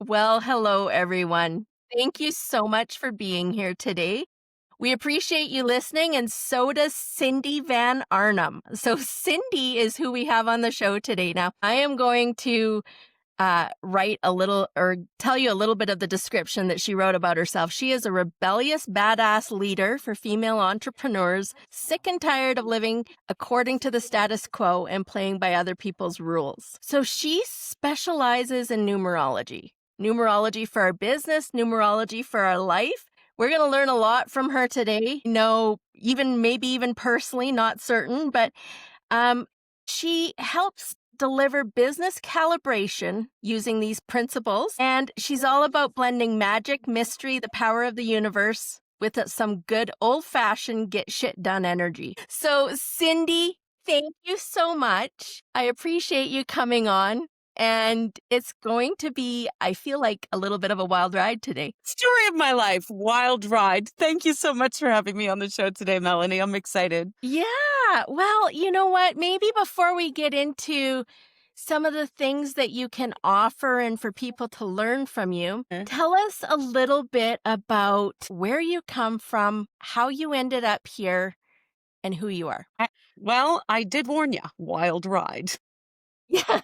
Well, hello, everyone. Thank you so much for being here today. We appreciate you listening, and so does Cindy Van Arnam. So, Cindy is who we have on the show today. Now, I am going to write a little or tell you a little bit of the description that she wrote about herself. She is a rebellious, badass leader for female entrepreneurs, sick and tired of living according to the status quo and playing by other people's rules. So she specializes in numerology for our business, numerology for our life. We're going to learn a lot from her today. No, even maybe even personally, not certain, but she helps deliver business calibration using these principles. And she's all about blending magic, mystery, the power of the universe with some good old fashioned get shit done energy. So, Cindy, thank you so much. I appreciate you coming on. And it's going to be, I feel like, a little bit of a wild ride today. Story of my life, wild ride. Thank you so much for having me on the show today, Melanie. I'm excited. Yeah. Well, you know what? Maybe before we get into some of the things that you can offer and for people to learn from you, tell us a little bit about where you come from, how you ended up here, and who you are. Well, I did warn you, wild ride. Yeah.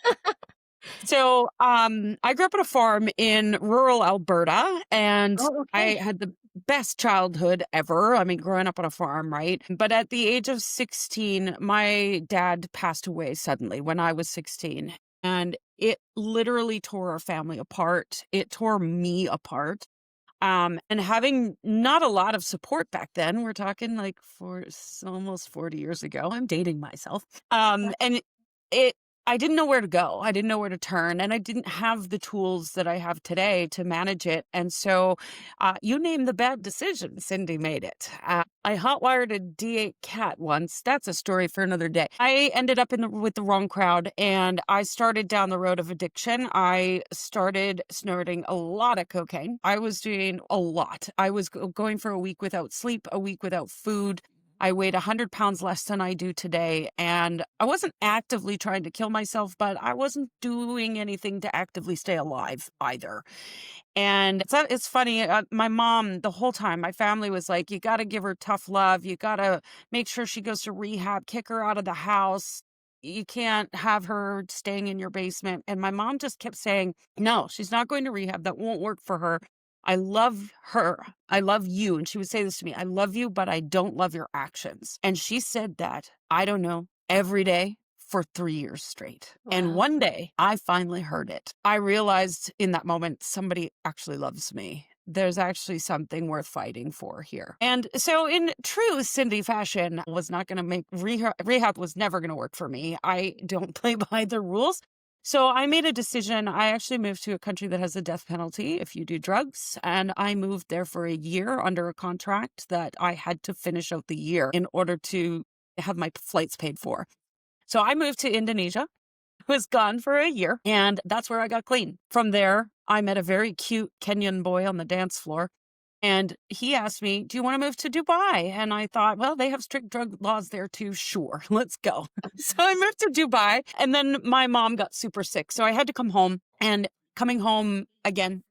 So, I grew up on a farm in rural Alberta, and Oh, I okay. had the best childhood ever. I mean, growing up on a farm, right? But at the age of 16, my dad passed away suddenly when I was 16, and it literally tore our family apart. It tore me apart. And having not a lot of support back then, we're talking like almost 40 years ago. I'm dating myself. And it I didn't know where to go. I didn't know where to turn, and I didn't have the tools that I have today to manage it. And so, you name the bad decision, Cindy made it. I hotwired a D8 cat once. That's a story for another day. I ended up with the wrong crowd, and I started down the road of addiction. I started snorting a lot of cocaine. I was doing a lot. I was going for a week without sleep, a week without food. I weighed 100 pounds less than I do today. And I wasn't actively trying to kill myself, but I wasn't doing anything to actively stay alive either. And it's funny. My mom, the whole time, my family was like, you got to give her tough love. You got to make sure she goes to rehab, kick her out of the house. You can't have her staying in your basement. And my mom just kept saying, no, she's not going to rehab. That won't work for her. I love her. I love you. And she would say this to me, I love you, but I don't love your actions. And she said that, I don't know, every day for 3 years straight. And Wow. one day I finally heard it. I realized in that moment, somebody actually loves me. There's actually something worth fighting for here. And so in true Cindy fashion, was not going to make rehab was never going to work for me. I don't play by the rules. So I made a decision. I actually moved to a country that has a death penalty if you do drugs. And I moved there for a year under a contract that I had to finish out the year in order to have my flights paid for. So I moved to Indonesia, was gone for a year, and that's where I got clean. From there, I met a very cute Kenyan boy on the dance floor. And he asked me, do you want to move to Dubai? And I thought, well, they have strict drug laws there too. Sure, let's go. So I moved to Dubai, and then my mom got super sick. So I had to come home, and coming home again,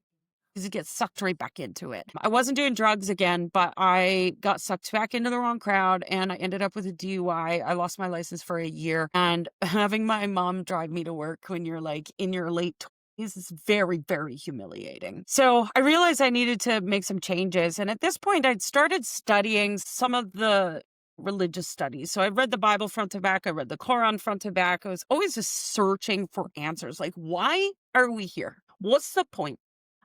because you get sucked right back into it. I wasn't doing drugs again, but I got sucked back into the wrong crowd, and I ended up with a DUI. I lost my license for a year, and having my mom drive me to work when you're like in your late is very, very humiliating. So I realized I needed to make some changes. And at this point, I'd started studying some of the religious studies. So I read the Bible front to back. I read the Quran front to back. I was always just searching for answers. Like, why are we here? What's the point?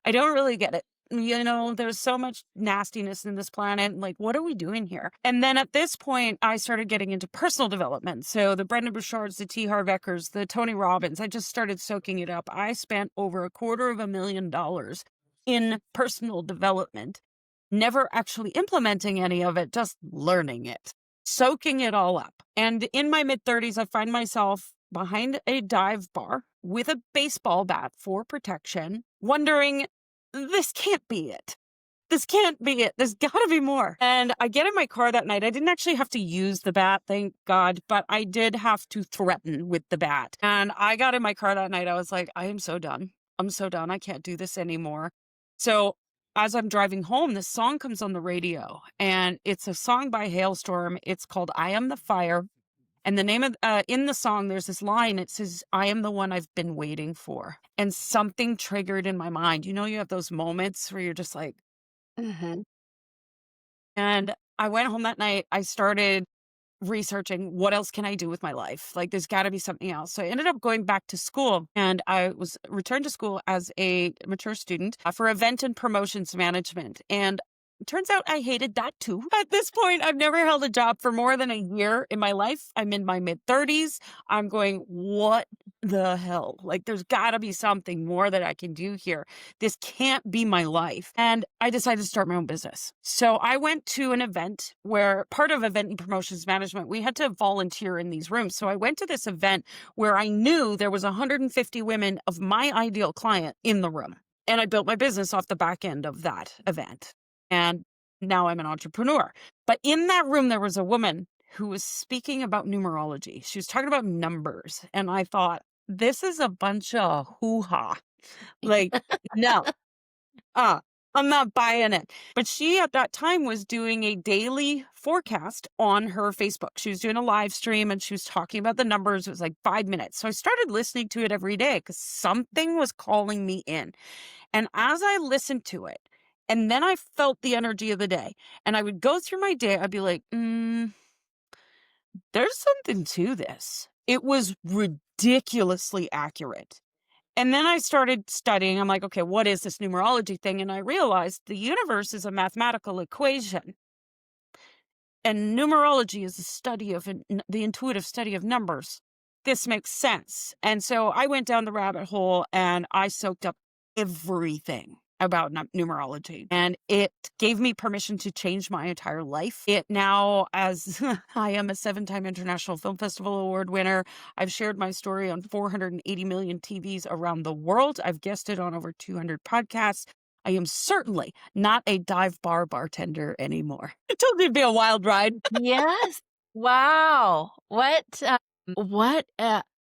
I don't really get it. There's so much nastiness in this planet. Like, what are we doing here? And then at this point, I started getting into personal development. So the Brendan Burchards, the T. Harv Ekers, the Tony Robbins, I just started soaking it up. I spent over $250,000 in personal development, never actually implementing any of it, just learning it, soaking it all up. And in my mid-30s, I find myself behind a dive bar with a baseball bat for protection, wondering, this can't be it. This can't be it. There's got to be more. And I get in my car that night. I didn't actually have to use the bat, thank God, but I did have to threaten with the bat. And I got in my car that night. I was like, I am so done. I'm so done. I can't do this anymore. So as I'm driving home, this song comes on the radio, and it's a song by Hailstorm. It's called I Am the Fire. And the name of in the song, there's this line. It says, "I am the one I've been waiting for." And something triggered in my mind. You know, you have those moments where you're just like, Mhm. and I went home that night. I started researching what else can I do with my life? Like there's got to be something else. So I ended up going back to school, and I was returned to school as a mature student for event and promotions management. And it turns out I hated that too. At this point, I've never held a job for more than a year in my life. I'm in my mid 30s. I'm going, what the hell? Like there's got to be something more that I can do here. This can't be my life. And I decided to start my own business. So I went to an event where part of event and promotions management, we had to volunteer in these rooms. So I went to this event where I knew there was 150 women of my ideal client in the room. And I built my business off the back end of that event. And now I'm an entrepreneur. But in that room, there was a woman who was speaking about numerology. She was talking about numbers. And I thought, this is a bunch of hoo-ha. Like, no, uh, I'm not buying it. But she at that time was doing a daily forecast on her Facebook. She was doing a live stream and she was talking about the numbers. It was like 5 minutes. So I started listening to it every day because something was calling me in. And as I listened to it, and then I felt the energy of the day, and I would go through my day, I'd be like, there's something to this. It was ridiculously accurate. And then I started studying. I'm like, okay, what is this numerology thing? And I realized the universe is a mathematical equation. And numerology is the study of the intuitive study of numbers. This makes sense. And so I went down the rabbit hole and I soaked up everything about numerology, and it gave me permission to change my entire life. It now, as I am a 7-time International Film Festival Award winner, I've shared my story on 480 million TVs around the world. I've guested on over 200 podcasts. I am certainly not a dive bar bartender anymore. I told you it'd be a wild ride. Yes. Wow. What,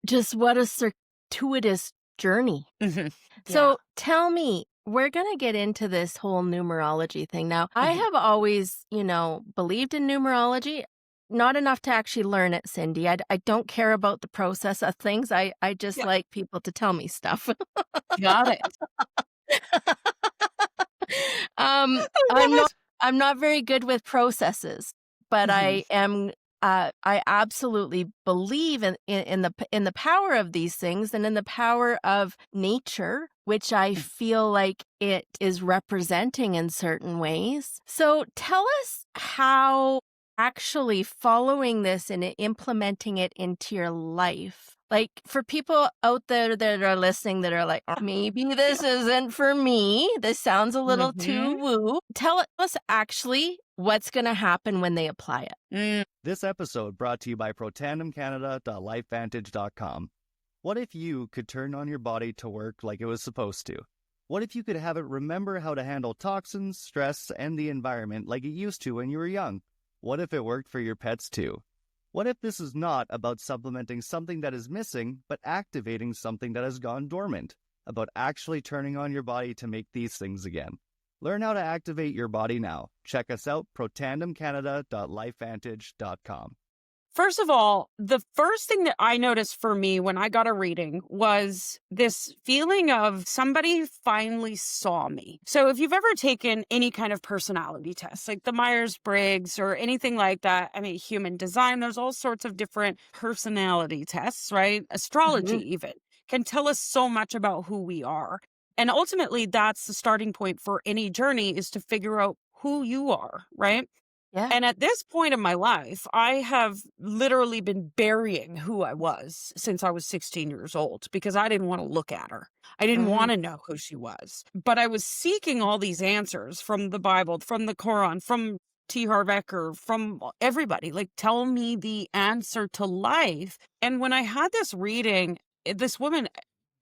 just what a circuitous journey. Mhm. Yeah. So tell me, we're going to get into this whole numerology thing. Now, I Mhm. have always, believed in numerology, not enough to actually learn it, Cindy. I don't care about the process of things. I just Yeah. like people to tell me stuff. Got it. I I'm love not it. I'm not very good with processes, but Mhm. I absolutely believe in the power of these things and in the power of nature, which I Mm. feel like it is representing in certain ways. So tell us how actually following this and implementing it into your life. Like for people out there that are listening that are like, "Oh, maybe this Yeah. isn't for me. This sounds a little too Mhm. woo." Tell us actually what's going to happen when they apply it. Mm. This episode brought to you by protandemcanada.lifevantage.com. What if you could turn on your body to work like it was supposed to? What if you could have it remember how to handle toxins, stress, and the environment like it used to when you were young? What if it worked for your pets too? What if this is not about supplementing something that is missing, but activating something that has gone dormant? About actually turning on your body to make these things again. Learn how to activate your body now. Check us out, protandemcanada.lifevantage.com. First of all, the first thing that I noticed for me when I got a reading was this feeling of somebody finally saw me. So if you've ever taken any kind of personality test, like the Myers-Briggs or anything like that, I mean, human design, there's all sorts of different personality tests, right? Astrology Mhm. even can tell us so much about who we are. And ultimately, that's the starting point for any journey, is to figure out who you are, right? Yeah. And at this point in my life, I have literally been burying who I was since I was 16 years old because I didn't want to look at her. I didn't Mhm. want to know who she was. But I was seeking all these answers from the Bible, from the Quran, from T. Harv Eker, from everybody. Like, tell me the answer to life. And when I had this reading, this woman,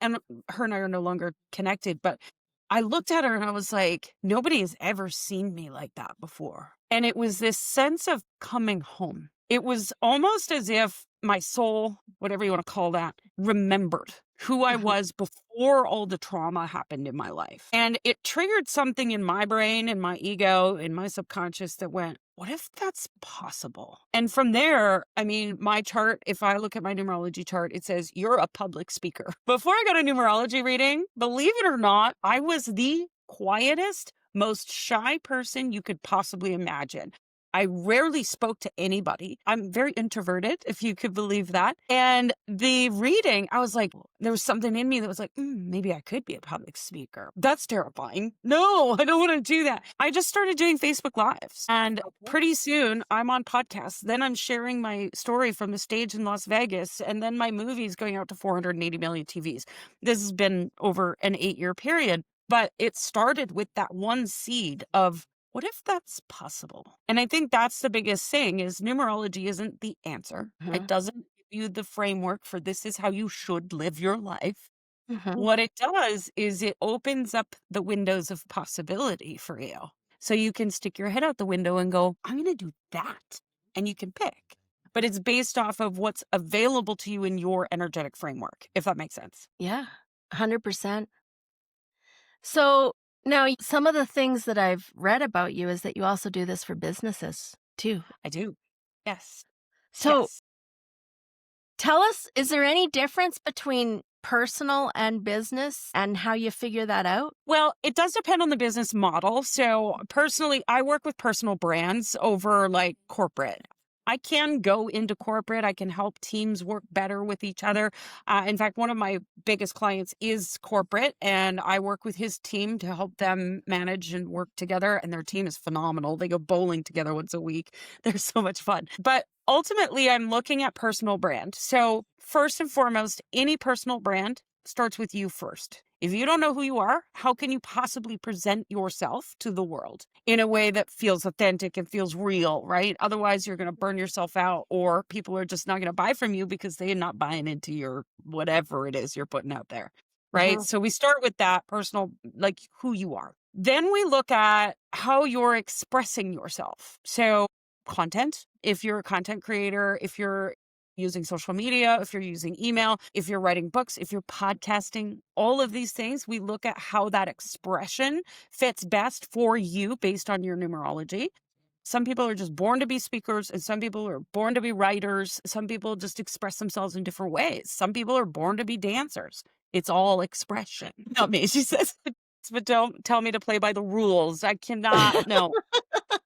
and her and I are no longer connected, but I looked at her and I was like, nobody has ever seen me like that before. And it was this sense of coming home. It was almost as if my soul, whatever you want to call that, remembered. who I Mhm. was before all the trauma happened in my life. And it triggered something in my brain, in my ego, in my subconscious that went, what if that's possible? And from there, I mean, my chart, if I look at my numerology chart, it says you're a public speaker. Before I got a numerology reading, believe it or not, I was the quietest, most shy person you could possibly imagine. I rarely spoke to anybody. I'm very introverted, if you could believe that. And the reading, I was like, there was something in me that was like, maybe I could be a public speaker. That's terrifying. No, I don't want to do that. I just started doing Facebook Lives. And pretty soon I'm on podcasts. Then I'm sharing my story from the stage in Las Vegas. And then my movie's going out to 480 million TVs. This has been over an 8-year period. But it started with that one seed of, what if that's possible? And I think that's the biggest thing is numerology isn't the answer. It Mhm. doesn't give you the framework for this is how you should live your life. Mhm. What it does is it opens up the windows of possibility for you. So you can stick your head out the window and go, I'm going to do that. And you can pick. But it's based off of what's available to you in your energetic framework, if that makes sense. Yeah, 100%. So now, some of the things that I've read about you is that you also do this for businesses too. I do. Yes. So Yes. tell us, is there any difference between personal and business and how you figure that out? Well, it does depend on the business model. So, personally, I work with personal brands over like corporate. I can go into corporate. I can help teams work better with each other. In fact, one of my biggest clients is corporate, and I work with his team to help them manage and work together. And their team is phenomenal. They go bowling together once a week. They're so much fun. But ultimately, I'm looking at personal brand. So, first and foremost, any personal brand starts with you first. If you don't know who you are, how can you possibly present yourself to the world in a way that feels authentic and feels real, right? Otherwise, you're going to burn yourself out, or people are just not going to buy from you because they're not buying into your whatever it is you're putting out there, right? Mhm. So we start with that personal, like who you are. Then we look at how you're expressing yourself. So, content, if you're a content creator, if you're using social media, if you're using email, if you're writing books, if you're podcasting, all of these things, we look at how that expression fits best for you based on your numerology. Some people are just born to be speakers, and some people are born to be writers. Some people just express themselves in different ways. Some people are born to be dancers. It's all expression. Not me, she says. But don't tell me to play by the rules. I cannot. No,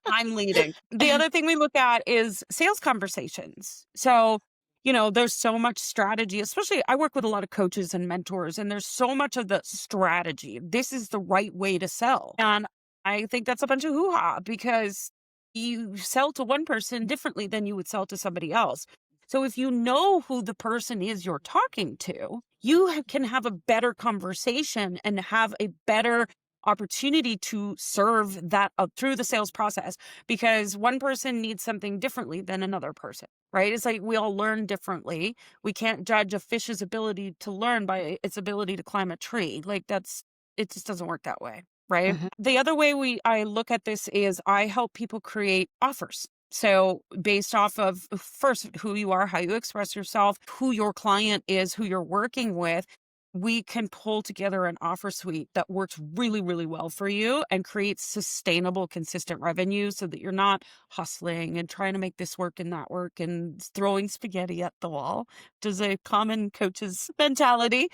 I'm leading. The other thing we look at is sales conversations. So, there's so much strategy, especially I work with a lot of coaches and mentors, and there's so much of the strategy. This is the right way to sell. And I think that's a bunch of hoo ha because you sell to one person differently than you would sell to somebody else. So if you know who the person is you're talking to, you can have a better conversation and have a better opportunity to serve that through the sales process, because one person needs something differently than another person, right? It's like we all learn differently. We can't judge a fish's ability to learn by its ability to climb a tree. Like it just doesn't work that way, right? Mhm. The other way I look at this is I help people create offers. So based off of first who you are, how you express yourself, who your client is, who you're working with, we can pull together an offer suite that works really, really well for you and creates sustainable, consistent revenue so that you're not hustling and trying to make this work and that work and throwing spaghetti at the wall, which is a common coach's mentality.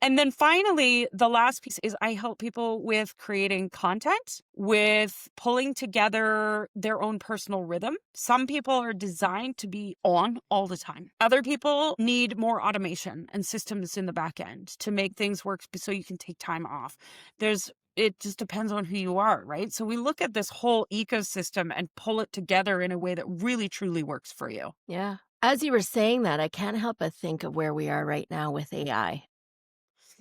And then finally, the last piece is I help people with creating content, with pulling together their own personal rhythm. Some people are designed to be on all the time. Other people need more automation and systems in the back end to make things work so you can take time off. It just depends on who you are, right? So we look at this whole ecosystem and pull it together in a way that really truly works for you. Yeah. As you were saying that, I can't help but think of where we are right now with AI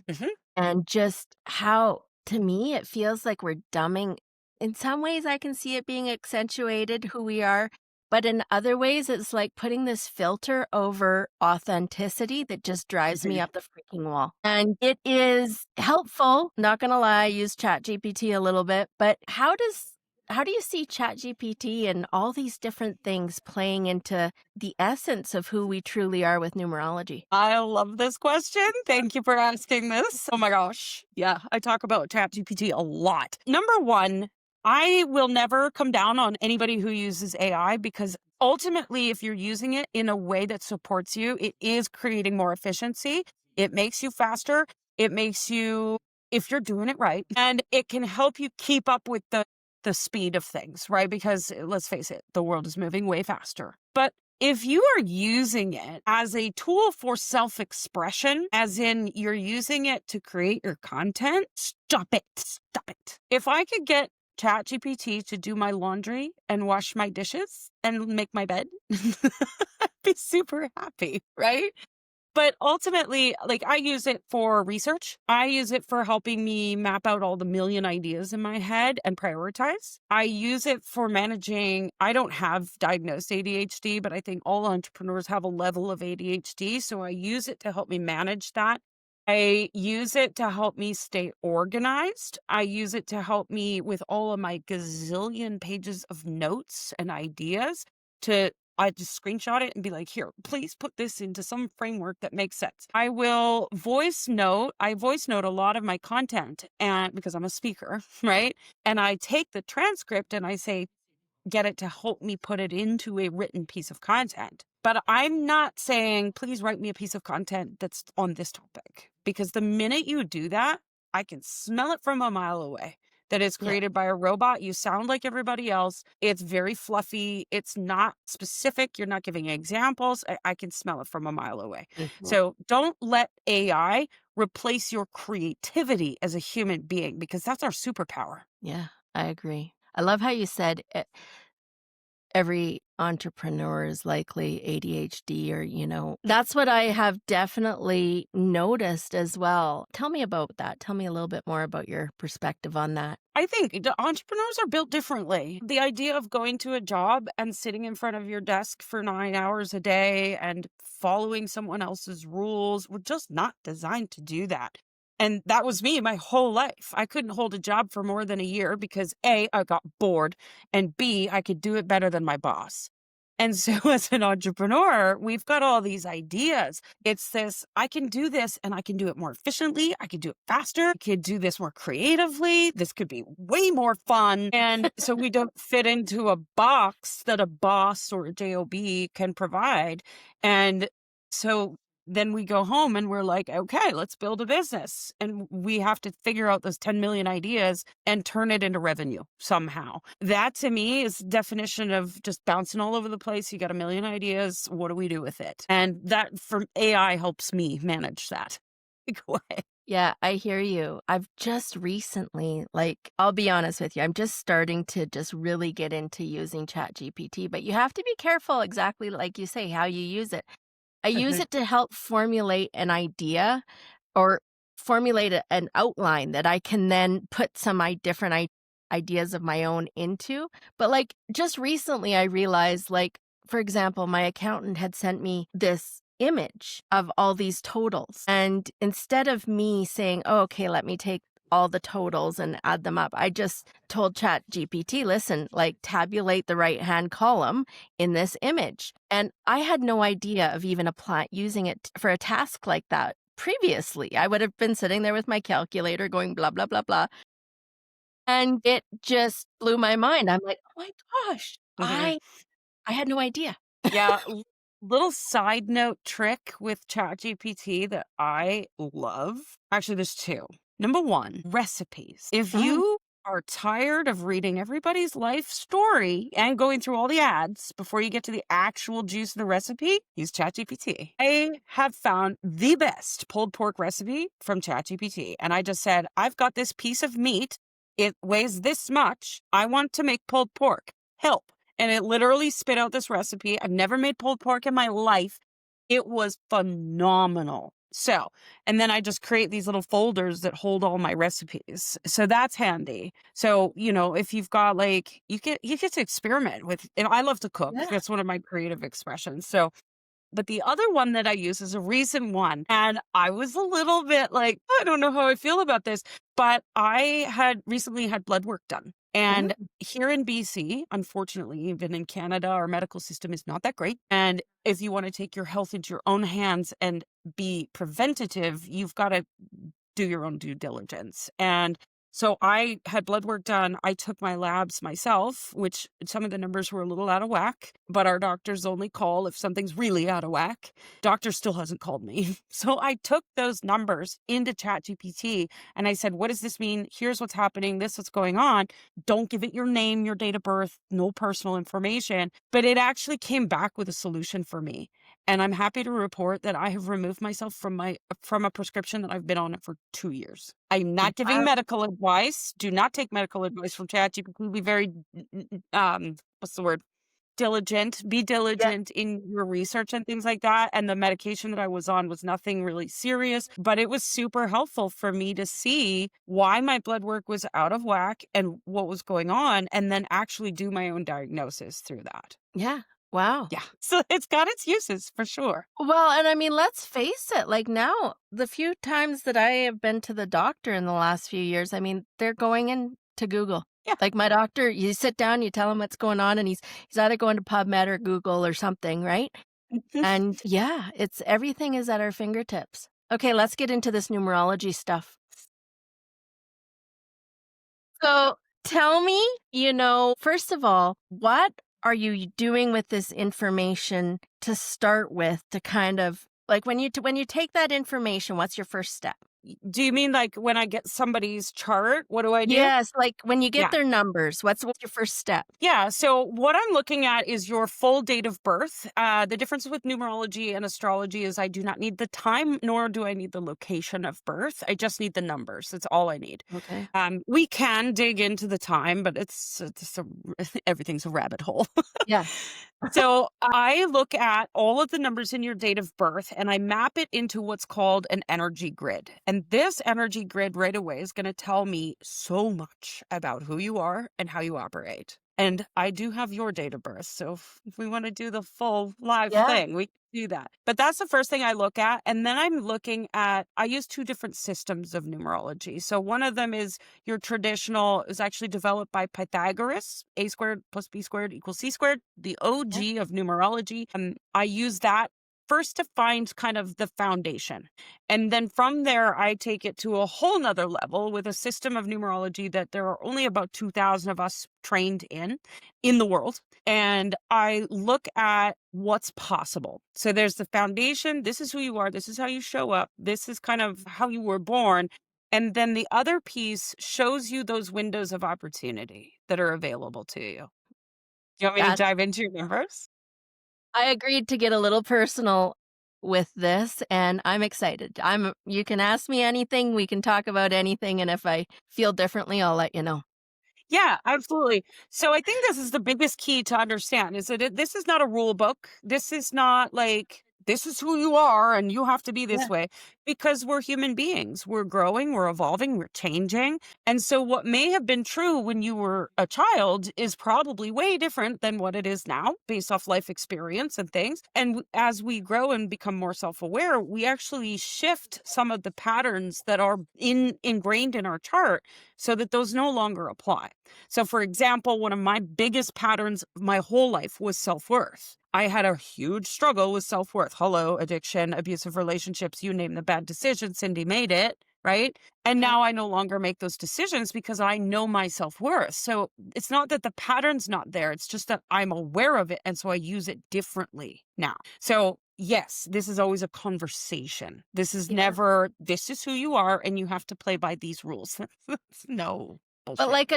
Mhm. and just how, to me, it feels like we're dumbing. In some ways, I can see it being accentuated who we are, but in other ways, it's like putting this filter over authenticity that just drives me up the freaking wall. And it is helpful, not gonna lie, I use ChatGPT a little bit, but how does how do you see ChatGPT and all these different things playing into the essence of who we truly are with numerology? I love this question. Thank you for asking this. Oh my gosh. Yeah, I talk about ChatGPT a lot. Number one, I will never come down on anybody who uses AI because ultimately, if you're using it in a way that supports you, it is creating more efficiency. It makes you faster. It makes you, if you're doing it right, and it can help you keep up with the speed of things, right? Because let's face it, the world is moving way faster. But if you are using it as a tool for self-expression, as in you're using it to create your content, stop it. Stop it. If I could get ChatGPT to do my laundry and wash my dishes and make my bed, I'd be super happy, right? But ultimately, like I use it for research. I use it for helping me map out all the million ideas in my head and prioritize. I use it for managing. I don't have diagnosed ADHD, but I think all entrepreneurs have a level of ADHD. So I use it to help me manage that. I use it to help me stay organized. I use it to help me with all of my gazillion pages of notes and ideas to I just screenshot it and be like, here, please put this into some framework that makes sense. I voice note a lot of my content and because I'm a speaker, right? And I take the transcript and I say, get it to help me put it into a written piece of content. But I'm not saying, please write me a piece of content that's on this topic. Because the minute you do that, I can smell it from a mile away that it's Yeah. created by a robot. You sound like everybody else. It's very fluffy. It's not specific. You're not giving examples. I can smell it from a mile away. Mhm. So don't let AI replace your creativity as a human being because that's our superpower. Yeah, I agree. I love how you said every entrepreneur is likely ADHD or, that's what I have definitely noticed as well. Tell me about that. Tell me a little bit more about your perspective on that. I think the entrepreneurs are built differently. The idea of going to a job and sitting in front of your desk for 9 hours a day and following someone else's rules, we're just not designed to do that. And that was me my whole life. I couldn't hold a job for more than a year because A, I got bored, and B, I could do it better than my boss. And so, as an entrepreneur, we've got all these ideas. It's this, I can do this and I can do it more efficiently. I can do it faster. I could do this more creatively. This could be way more fun. And so we don't fit into a box that a boss or a job can provide. And so then we go home and we're like, okay, let's build a business. And we have to figure out those 10 million ideas and turn it into revenue somehow. That to me is definition of just bouncing all over the place. You got a million ideas. What do we do with it? And that from AI helps me manage that. Go ahead. Yeah, I hear you. I've just recently, I'll be honest with you, I'm just starting to just really get into using ChatGPT, but you have to be careful, exactly like you say, how you use it. I use Mhm. it to help formulate an idea or formulate an outline that I can then put some different ideas of my own into. But just recently, I realized, for example, my accountant had sent me this image of all these totals. And instead of me saying, oh, okay, let me take all the totals and add them up, I just told Chat GPT, listen, tabulate the right hand column in this image. And I had no idea of even using it for a task like that previously. I would have been sitting there with my calculator going blah, blah, blah, blah. And it just blew my mind. I'm like, oh my gosh, Mhm. I had no idea. Yeah. Little side note trick with ChatGPT that I love. Actually, there's two. Number one, recipes. If Mm, you are tired of reading everybody's life story and going through all the ads before you get to the actual juice of the recipe, use ChatGPT. I have found the best pulled pork recipe from ChatGPT. And I just said, I've got this piece of meat. It weighs this much. I want to make pulled pork. Help. And it literally spit out this recipe. I've never made pulled pork in my life. It was phenomenal. So, and then I just create these little folders that hold all my recipes. So that's handy. So, if you've got you get to experiment with, and I love to cook. yeah. That's one of my creative expressions. So But the other one that I use is a recent one. And I was a little bit like, I don't know how I feel about this, but I had recently had blood work done. And Oh, here in BC, unfortunately, even in Canada, our medical system is not that great. And if you want to take your health into your own hands and be preventative, you've got to do your own due diligence. And so I had blood work done. I took my labs myself, which some of the numbers were a little out of whack, but our doctors only call if something's really out of whack. Doctor still hasn't called me. So I took those numbers into ChatGPT and I said, what does this mean? Here's what's happening. This is what's going on. Don't give it your name, your date of birth, no personal information. But it actually came back with a solution for me. And I'm happy to report that I have removed myself from a prescription that I've been on it for 2 years. I'm not giving wow. medical advice. Do not take medical advice from ChatGPT. Be very what's the word? Diligent. Be Yeah. diligent in your research and things like that. And the medication that I was on was nothing really serious, but it was super helpful for me to see why my blood work was out of whack and what was going on, and then actually do my own diagnosis through that. Yeah. Wow. Yeah. So it's got its uses for sure. Well, and I mean, let's face it, like now, the few times that I have been to the doctor in the last few years, I mean, they're going into Google. Yeah. Like my doctor, you sit down, you tell him what's going on, and he's either going to PubMed or Google or something, right? And yeah, it's everything is at our fingertips. Okay, let's get into this numerology stuff. So tell me, first of all, what are you doing with this information to start with to kind of like when you take that information, what's your first step? Do you mean like when I get somebody's chart, what do I do? Yes, like when you get Yeah. their numbers, what's your first step? Yeah. So what I'm looking at is your full date of birth. The difference with numerology and astrology is I do not need the time, nor do I need the location of birth. I just need the numbers. That's all I need. Okay. We can dig into the time, but everything's a rabbit hole. Yeah. So I look at all of the numbers in your date of birth and I map it into what's called an energy grid. And this energy grid right away is going to tell me so much about who you are and how you operate. And I do have your date of birth. So if we want to do the full live Yeah. thing, we can do that. But that's the first thing I look at. And then I'm looking at, I use two different systems of numerology. So one of them is your traditional, is actually developed by Pythagoras, a squared plus b squared equals c squared, the Yeah. OG of numerology. And I use that first to find kind of the foundation. And then from there, I take it to a whole nother level with a system of numerology that there are only about 2,000 of us trained in the world. And I look at what's possible. So there's the foundation. This is who you are. This is how you show up. This is kind of how you were born. And then the other piece shows you those windows of opportunity that are available to you. Do you want me to That dive into your numbers? I agreed to get a little personal with this and I'm excited. You can ask me anything, we can talk about anything, and if I feel differently, I'll let you know. Yeah, absolutely. So I think this is the biggest key to understand is that this is not a rule book. This is not like this is who you are and you have to be Yeah. this way because we're human beings. We're growing, we're evolving, we're changing. And so what may have been true when you were a child is probably way different than what it is now based off life experience and things. And as we grow and become more self-aware, we actually shift some of the patterns that are ingrained in our chart so that those no longer apply. So, for example, one of my biggest patterns my whole life was self-worth. I had a huge struggle with self-worth. Hello, addiction, abusive relationships, you name the bad decision, Cindy made it, right? And Okay. now I no longer make those decisions because I know my self-worth. So it's not that the pattern's not there. It's just that I'm aware of it. And so I use it differently now. So yes, this is always a conversation. This is Yeah. never, this is who you are and you have to play by these rules. No But bullshit. like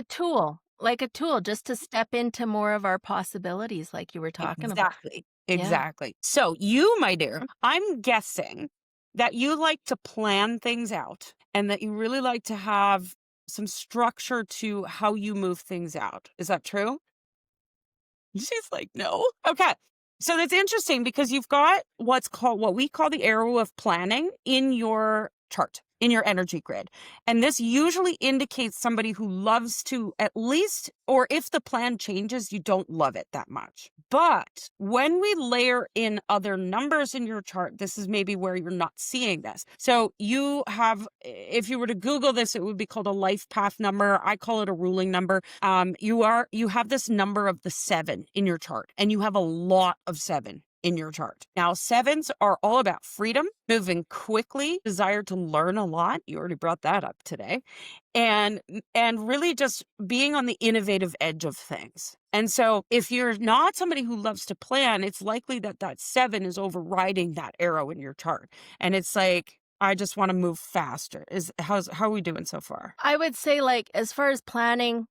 a tool just to step into more of our possibilities like you were talking about. Exactly. Yeah. Exactly. So you, my dear, I'm guessing that you like to plan things out and that you really like to have some structure to how you move things out. Is that true? She's like, no. Okay. So that's interesting because you've got what we call the arrow of planning in your chart. in your energy grid. And this usually indicates somebody who loves to at least, or if the plan changes, you don't love it that much. But when we layer in other numbers in your chart, this is maybe where you're not seeing this. So you have, if you were to Google this, it would be called a life path number. I call it a ruling number. You have this number of the 7 in your chart, and you have a lot of 7 in your chart. Now, 7s are all about freedom, moving quickly, desire to learn a lot. You already brought that up today. And really just being on the innovative edge of things. And so if you're not somebody who loves to plan, it's likely that that 7 is overriding that arrow in your chart. And it's like, I just want to move faster. How are we doing so far? I would say, like, as far as planning,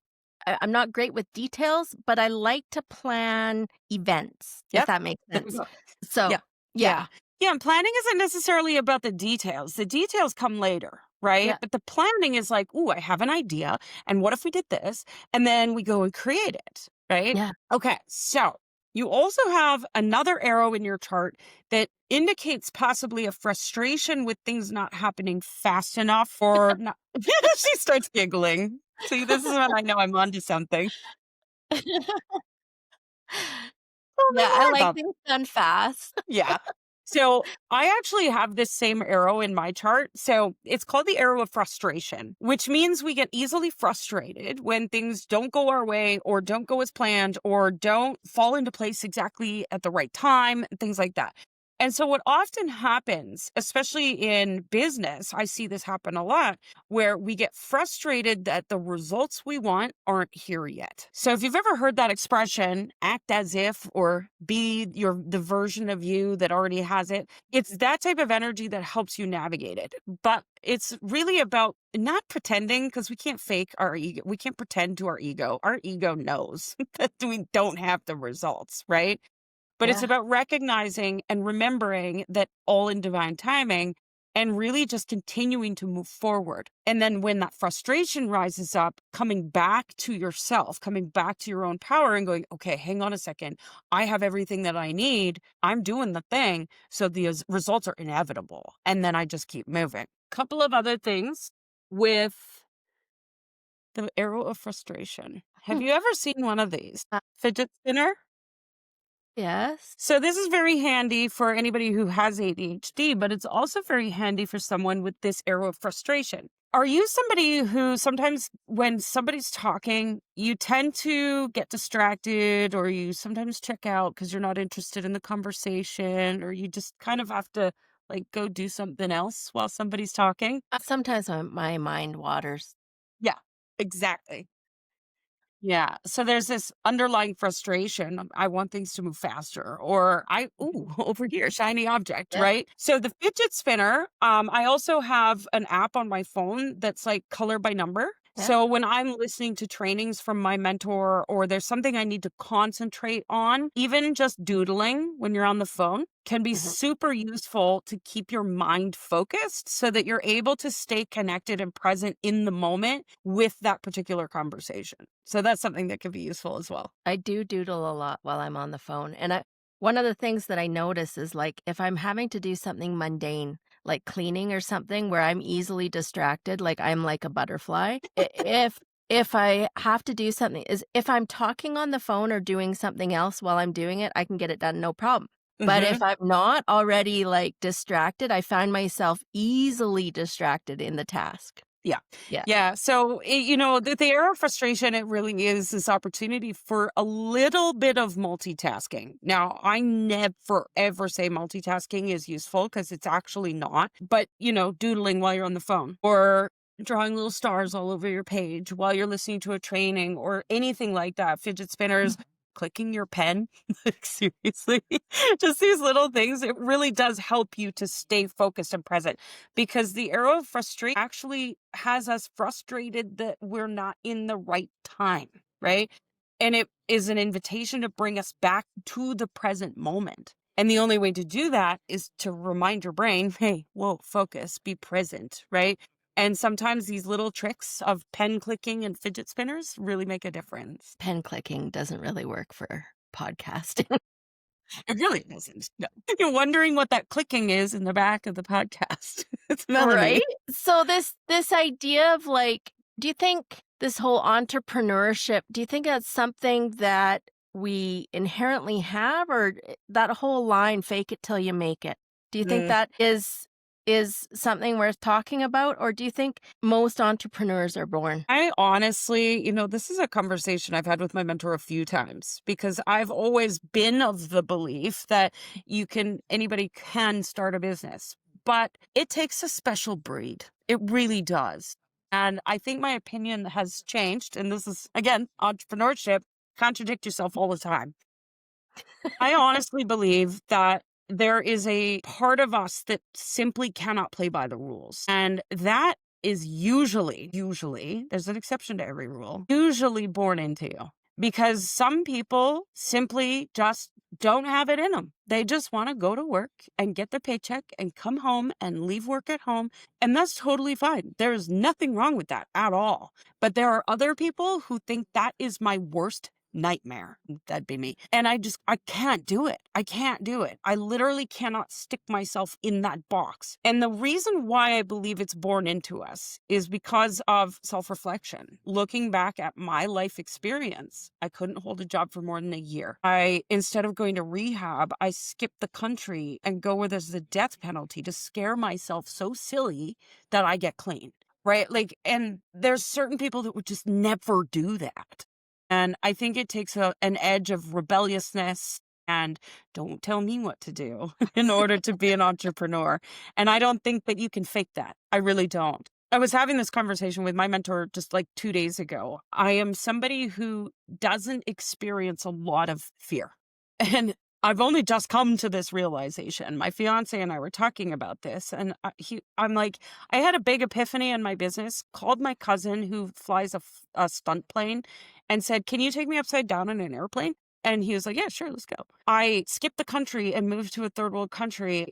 I'm not great with details, but I like to plan events, if Yep. that makes There we sense. go. So, Yeah. yeah. Yeah. And planning isn't necessarily about the details. The details come later, right? Yeah. But the planning is like, ooh, I have an idea. And what if we did this? And then we go and create it, right? Yeah. Okay. So you also have another arrow in your chart that indicates possibly a frustration with things not happening fast enough or not. She starts giggling. See, this is when I know I'm onto something. Tell me Yeah, I more like about. things done fast. Yeah. So I actually have this same arrow in my chart. So it's called the arrow of frustration, which means we get easily frustrated when things don't go our way or don't go as planned or don't fall into place exactly at the right time, things like that. And so what often happens, especially in business, I see this happen a lot, where we get frustrated that the results we want aren't here yet. So if you've ever heard that expression, act as if, or be the version of you that already has it, it's that type of energy that helps you navigate it. But it's really about not pretending, because we can't fake our ego. We can't pretend to our ego. Our ego knows that we don't have the results, right? But it's Yeah. about recognizing and remembering that all in divine timing and really just continuing to move forward. And then when that frustration rises up, coming back to yourself, coming back to your own power and going, okay, hang on a second. I have everything that I need. I'm doing the thing. So the results are inevitable. And then I just keep moving. Couple of other things with the arrow of frustration. Have Hmm. you ever seen one of these? Uh, Fidget spinner? yes. So this is very handy for anybody who has ADHD, but it's also very handy for someone with this arrow of frustration. Are you somebody who sometimes when somebody's talking, you tend to get distracted or you sometimes check out because you're not interested in the conversation or you just kind of have to like go do something else while somebody's talking? Sometimes my mind waters. Yeah, exactly. Yeah. So there's this underlying frustration. I want things to move faster, or over here, shiny object, Yeah. right? So the fidget spinner, I also have an app on my phone that's like color by number. Yeah. So when I'm listening to trainings from my mentor or there's something I need to concentrate on, even just doodling when you're on the phone can be Mhm. super useful to keep your mind focused so that you're able to stay connected and present in the moment with that particular conversation. So that's something that could be useful as well. I do doodle a lot while I'm on the phone. And one of the things that I notice is, like, if I'm having to do something mundane, like cleaning or something where I'm easily distracted, like I'm like a butterfly. If I have to do something, is if I'm talking on the phone or doing something else while I'm doing it, I can get it done, no problem. But if Hmm. I'm not already like distracted, I find myself easily distracted in the task. Yeah. Yeah. Yeah. So, the era of frustration, it really is this opportunity for a little bit of multitasking. Now, I never ever say multitasking is useful because it's actually not, but, doodling while you're on the phone or drawing little stars all over your page while you're listening to a training or anything like that, fidget spinners, clicking your pen. Like, seriously, just these little things. It really does help you to stay focused and present because the arrow of frustration actually has us frustrated that we're not in the right time, right? And it is an invitation to bring us back to the present moment. And the only way to do that is to remind your brain, hey, whoa, focus, be present, right? And sometimes these little tricks of pen clicking and fidget spinners really make a difference. Pen clicking doesn't really work for podcasting. It really doesn't. No. You're wondering what that clicking is in the back of the podcast. It's Right? Melanie. So this idea of like, do you think this whole entrepreneurship, do you think that's something that we inherently have, or that whole line, fake it till you make it? Do you think Mm. that is something worth talking about, or do you think most entrepreneurs are born? I honestly, this is a conversation I've had with my mentor a few times because I've always been of the belief that anybody can start a business, but it takes a special breed. It really does. And I think my opinion has changed. And this is, again, entrepreneurship, contradict yourself all the time. I honestly believe that there is a part of us that simply cannot play by the rules. And that is usually, there's an exception to every rule, usually born into you. Because some people simply just don't have it in them. They just want to go to work and get the paycheck and come home and leave work at home. And that's totally fine. There is nothing wrong with that at all. But there are other people who think that is my worst nightmare. That'd be me. And I can't do it. I can't do it. I literally cannot stick myself in that box. And the reason why I believe it's born into us is because of self-reflection. Looking back at my life experience, I couldn't hold a job for more than a year. Instead of going to rehab, I skipped the country and go where there's the death penalty to scare myself so silly that I get clean. Right? Like, and there's certain people that would just never do that. And I think it takes an edge of rebelliousness and don't tell me what to do in order to be an entrepreneur. And I don't think that you can fake that. I really don't. I was having this conversation with my mentor just like 2 days ago. I am somebody who doesn't experience a lot of fear. And I've only just come to this realization. My fiance and I were talking about this, and I'm like, I had a big epiphany in my business, called my cousin who flies a stunt plane and said, "Can you take me upside down in an airplane?" And he was like, "Yeah, sure, let's go." I skipped the country and moved to a third world country,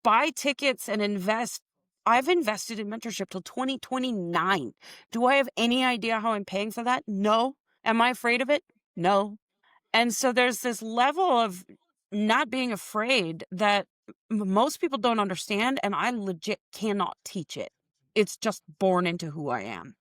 buy tickets and invest. I've invested in mentorship till 2029. Do I have any idea how I'm paying for that? No. Am I afraid of it? No. And so there's this level of not being afraid that most people don't understand, and I legit cannot teach it. It's just born into who I am.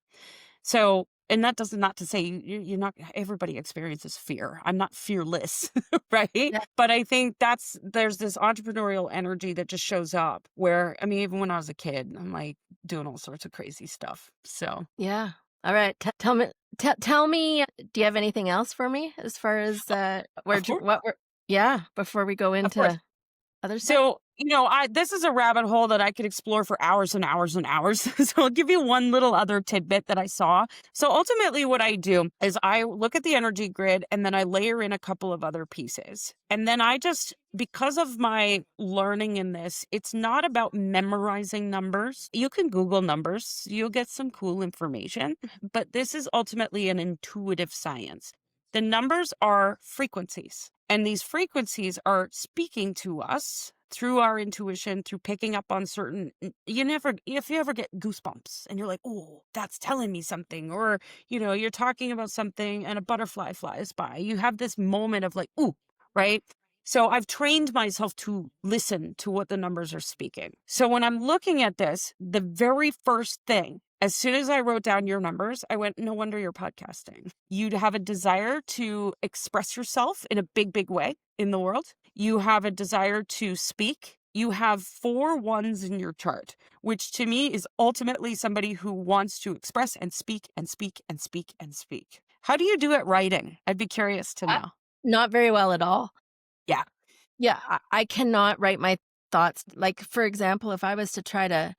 So, and that does not to say you're not, everybody experiences fear. I'm not fearless, right? Yeah. But I think there's this entrepreneurial energy that just shows up where, I mean, even when I was a kid, I'm like doing all sorts of crazy stuff. So, Yeah. All right. Tell me, do you have anything else for me as far as of course, what we're yeah, before we go of course. into other stuff? So, this is a rabbit hole that I could explore for hours and hours and hours. So I'll give you one little other tidbit that I saw. So ultimately what I do is I look at the energy grid and then I layer in a couple of other pieces. And then because of my learning in this, it's not about memorizing numbers. You can Google numbers, you'll get some cool information, but this is ultimately an intuitive science. The numbers are frequencies, and these frequencies are speaking to us through our intuition, through picking up on certain, if you ever get goosebumps and you're like, oh, that's telling me something, or, you're talking about something and a butterfly flies by, you have this moment of like, ooh, right? So I've trained myself to listen to what the numbers are speaking. So when I'm looking at this, the very first thing, as soon as I wrote down your numbers, I went, no wonder you're podcasting. You'd have a desire to express yourself in a big, big way in the world. You have a desire to speak. You have 4 ones in your chart, which to me is ultimately somebody who wants to express and speak and speak and speak and speak. How do you do at writing? I'd be curious to I, know. not very well at all. Yeah. Yeah, I cannot write my thoughts. Like, for example, if I was to try to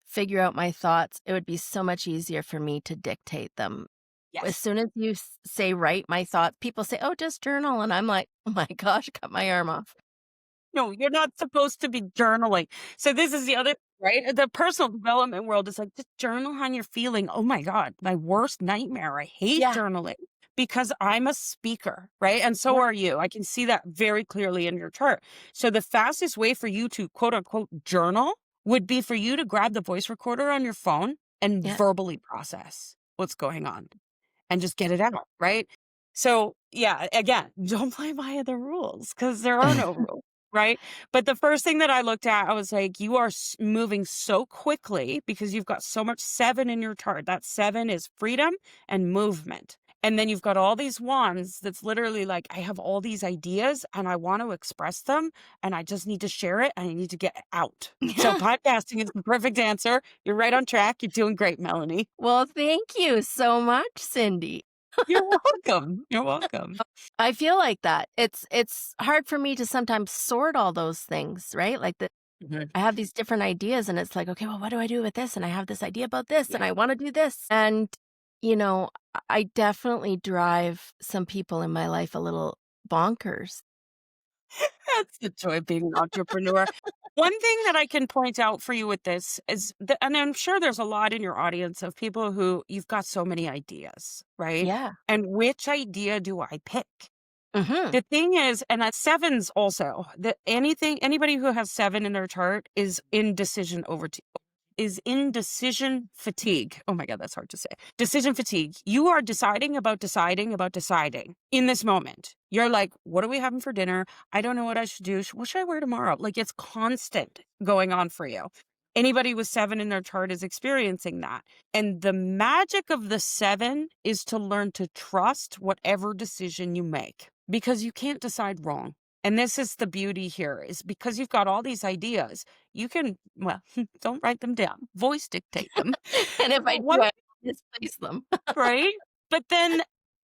figure out my thoughts, it would be so much easier for me to dictate them. As Yes. soon as you say write my thoughts, people say, "Oh, just journal," and I'm like, "Oh my gosh, cut my arm off." No, you're not supposed to be journaling. So this is the other, right? The personal development world is like, just journal how you're feeling. Oh my God, my worst nightmare. I hate Yeah, journaling because I'm a speaker, right? And so yeah, are you. I can see that very clearly in your chart. So the fastest way for you to quote unquote journal would be for you to grab the voice recorder on your phone and yeah, verbally process what's going on and just get it out, right? So, yeah, again, don't play by the rules because there are no rules, right? But the first thing that I looked at, I was like, you are moving so quickly because you've got so much seven in your chart. That seven is freedom and movement. And then you've got all these wands that's literally like, I have all these ideas and I want to express them and I just need to share it and I need to get it out. So, podcasting is the perfect answer. You're right on track. You're doing great, Melanie. Well, thank you so much, Cindy. You're welcome. You're welcome. I feel like that. It's hard for me to sometimes sort all those things, right? Like Mhm. I have these different ideas and it's like, okay, well, what do I do with this? And I have this idea about this and Yeah. I want to do this. And, you know, I definitely drive some people in my life a little bonkers. That's the joy of being an entrepreneur. One thing that I can point out for you with this is that, and I'm sure there's a lot in your audience of people who you've got so many ideas, right? Yeah. And which idea do I pick? Hmm. The thing is, and that sevens also, that anybody who has seven in their chart is indecision is indecision fatigue. Oh my God, that's hard to say. Decision fatigue. You are deciding about deciding about deciding in this moment. You're like, what are we having for dinner? I don't know what I should do. What should I wear tomorrow? Like it's constant going on for you. Anybody with seven in their chart is experiencing that. And the magic of the seven is to learn to trust whatever decision you make because you can't decide wrong. And this is the beauty here is because you've got all these ideas, you can, well, don't write them down, voice dictate them. And if I But do, one I misplace them. right? But then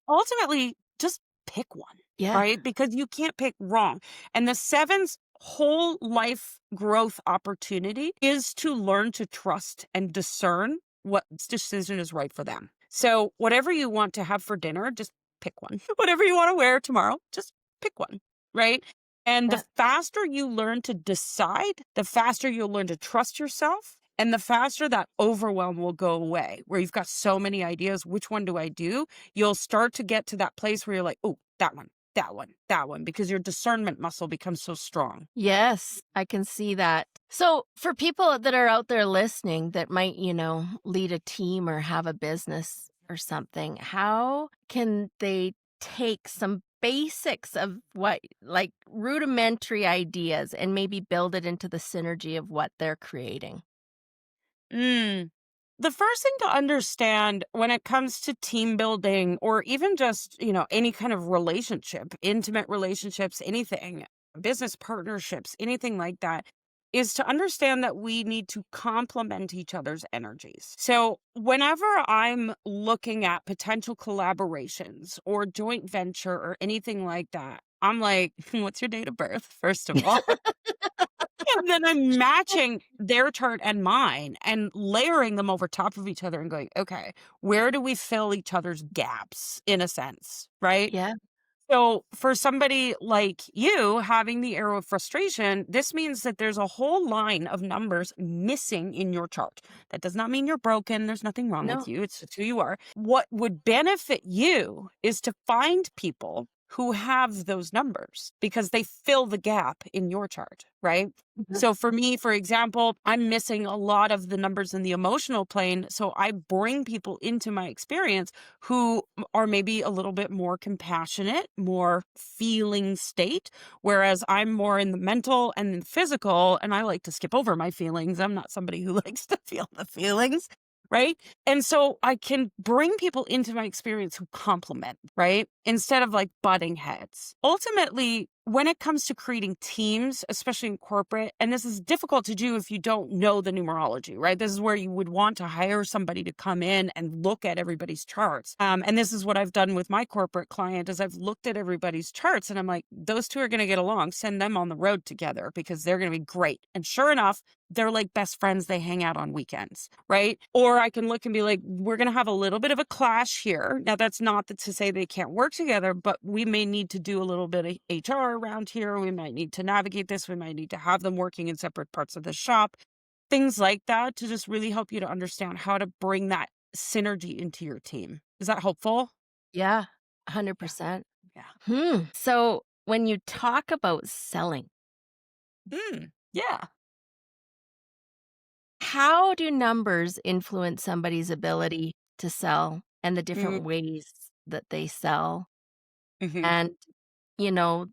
ultimately, just pick one, Yeah. right? Because you can't pick wrong. And the seven's whole life growth opportunity is to learn to trust and discern what decision is right for them. So, whatever you want to have for dinner, just pick one. Whatever you want to wear tomorrow, just pick one, right? And the Yeah. faster you learn to decide, the faster you'll learn to trust yourself. And the faster that overwhelm will go away, where you've got so many ideas, which one do I do? You'll start to get to that place where you're like, oh, that one, that one, that one, because your discernment muscle becomes so strong. Yes, I can see that. So, for people that are out there listening that might, lead a team or have a business or something, how can they take some basics of what, like rudimentary ideas, and maybe build it into the synergy of what they're creating? Mm. The first thing to understand when it comes to team building or even just, any kind of relationship, intimate relationships, anything, business partnerships, anything like that, is to understand that we need to complement each other's energies. So, whenever I'm looking at potential collaborations or joint venture or anything like that, I'm like, what's your date of birth, first of all? And then I'm matching their chart and mine and layering them over top of each other and going, okay, where do we fill each other's gaps in a sense? Right. Yeah. So for somebody like you having the arrow of frustration, this means that there's a whole line of numbers missing in your chart. That does not mean you're broken. There's nothing wrong with No. you. It's just who you are. What would benefit you is to find people who have those numbers because they fill the gap in your chart, right? Mhm. So for me, for example, I'm missing a lot of the numbers in the emotional plane. So I bring people into my experience who are maybe a little bit more compassionate, more feeling state, whereas I'm more in the mental and the physical, and I like to skip over my feelings. I'm not somebody who likes to feel the feelings, right? And so I can bring people into my experience who complement, right? Instead of like butting heads. Ultimately, when it comes to creating teams, especially in corporate, and this is difficult to do if you don't know the numerology, right? This is where you would want to hire somebody to come in and look at everybody's charts. And this is what I've done with my corporate client is I've looked at everybody's charts and I'm like, those two are going to get along. Send them on the road together because they're going to be great. And sure enough, they're like best friends. They hang out on weekends, right? Or I can look and be like, we're going to have a little bit of a clash here. Now, that's not to say they can't work together, but we may need to do a little bit of HR around here. We might need to navigate this. We might need to have them working in separate parts of the shop, things like that to just really help you to understand how to bring that synergy into your team. Is that helpful? Yeah. Yeah. 100%. Yeah. So, when you talk about selling, Yeah. how do numbers influence somebody's ability to sell and the different ways that they sell? Mhm. and,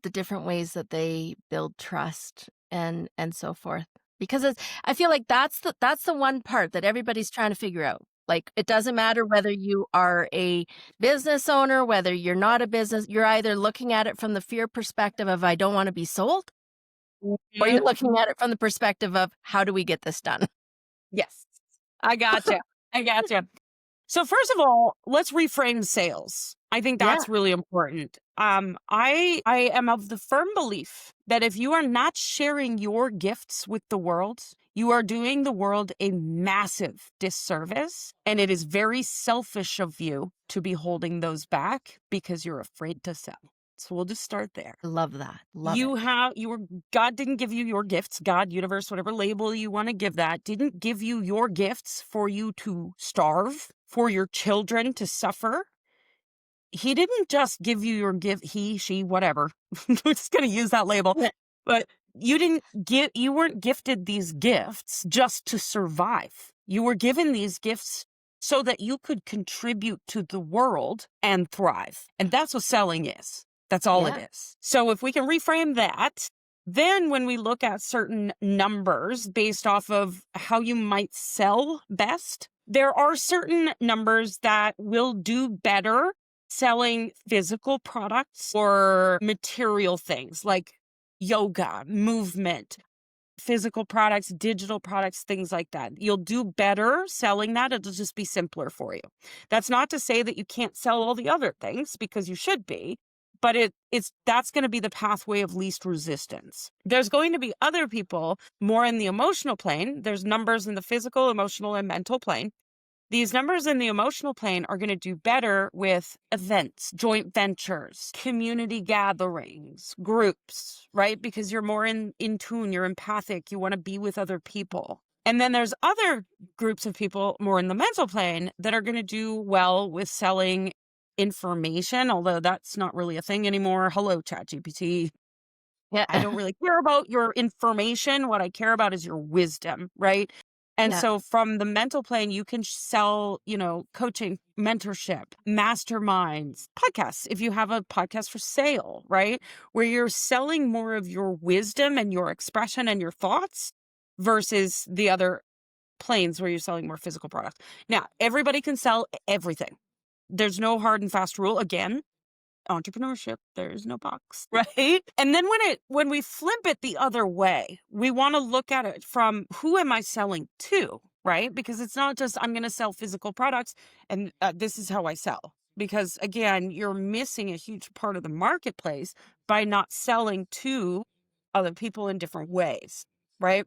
the different ways that they build trust and so forth. Because I feel like that's the one part that everybody's trying to figure out. Like, it doesn't matter whether you are a business owner, whether you're not a business, you're either looking at it from the fear perspective of, "I don't wanna be sold," or Mhm. you're looking at it from the perspective of, "How do we get this done?" Yes. I gotcha. I gotcha. So first of all, let's reframe sales. I think Yeah, that's really important. I am of the firm belief that if you are not sharing your gifts with the world, you are doing the world a massive disservice, and it is very selfish of you to be holding those back because you're afraid to sell. So we'll just start there. I love that. Love it. God didn't give you your gifts. God, universe, whatever label you want to give that, didn't give you your gifts for you to starve, for your children to suffer. He didn't just give you your gift, he, she, whatever. We're just going to use that label. Yeah. But you weren't gifted these gifts just to survive. You were given these gifts so that you could contribute to the world and thrive. And that's what selling is. That's all it Yeah. is. So if we can reframe that, then when we look at certain numbers based off of how you might sell best, there are certain numbers that will do better selling physical products or material things like yoga, movement, physical products, digital products, things like that. You'll do better selling that. It'll just be simpler for you. That's not to say that you can't sell all the other things, because you should be, but that's going to be the pathway of least resistance. There's going to be other people more in the emotional plane. There's numbers in the physical, emotional, and mental plane. These numbers in the emotional plane are going to do better with events, joint ventures, community gatherings, groups, right? Because you're more in tune, you're empathic, you want to be with other people. And then there's other groups of people more in the mental plane that are going to do well with selling information, although that's not really a thing anymore. Hello, ChatGPT. Yeah. I don't really care about your information. What I care about is your wisdom, right? And Yeah. so from the mental plane, you can sell, coaching, mentorship, masterminds, podcasts. If you have a podcast for sale, right? Where you're selling more of your wisdom and your expression and your thoughts versus the other planes where you're selling more physical products. Now, everybody can sell everything. There's no hard and fast rule. Again, entrepreneurship, there's no box, right? And then when we flip it the other way, we want to look at it from, who am I selling to, right? Because it's not just, I'm going to sell physical products and this is how I sell. Because again, you're missing a huge part of the marketplace by not selling to other people in different ways, right?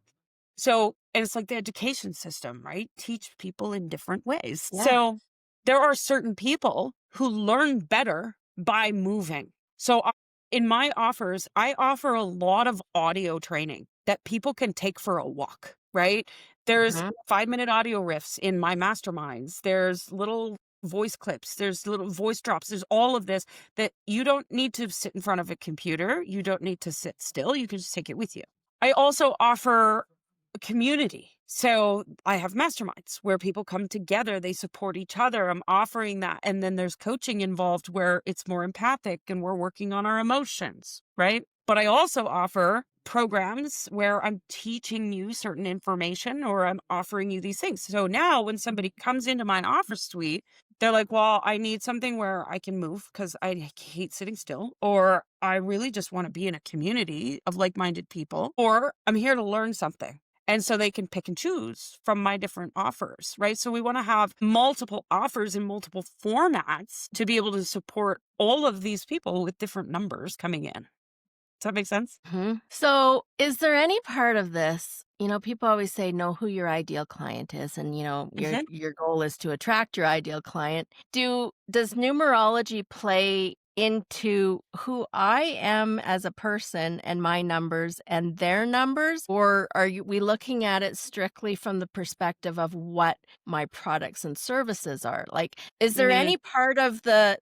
So, and it's like the education system, right? Teach people in different ways. Yeah. So there are certain people who learn better by moving. So in my offers, I offer a lot of audio training that people can take for a walk, right? There's Mhm. 5-minute audio riffs in my masterminds. There's little voice clips. There's little voice drops. There's all of this that you don't need to sit in front of a computer. You don't need to sit still. You can just take it with you. I also offer a community. So I have masterminds where people come together, they support each other. I'm offering that. And then there's coaching involved where it's more empathic and we're working on our emotions, right? But I also offer programs where I'm teaching you certain information or I'm offering you these things. So now when somebody comes into my offer suite, they're like, well, I need something where I can move because I hate sitting still, or I really just want to be in a community of like minded people, or I'm here to learn something. And so they can pick and choose from my different offers, right? So we want to have multiple offers in multiple formats to be able to support all of these people with different numbers coming in. Does that make sense? Mhm. So, is there any part of this, people always say know who your ideal client is, and your Mhm. your goal is to attract your ideal client. Does numerology play into who I am as a person and my numbers and their numbers, or we looking at it strictly from the perspective of what my products and services are? Like, is there Mm, any part of that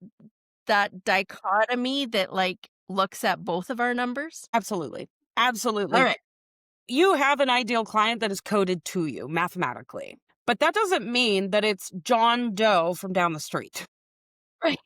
dichotomy that, like, looks at both of our numbers? absolutely. Absolutely. Alright. You have an ideal client that is coded to you mathematically, but that doesn't mean that it's John Doe from down the street. Right.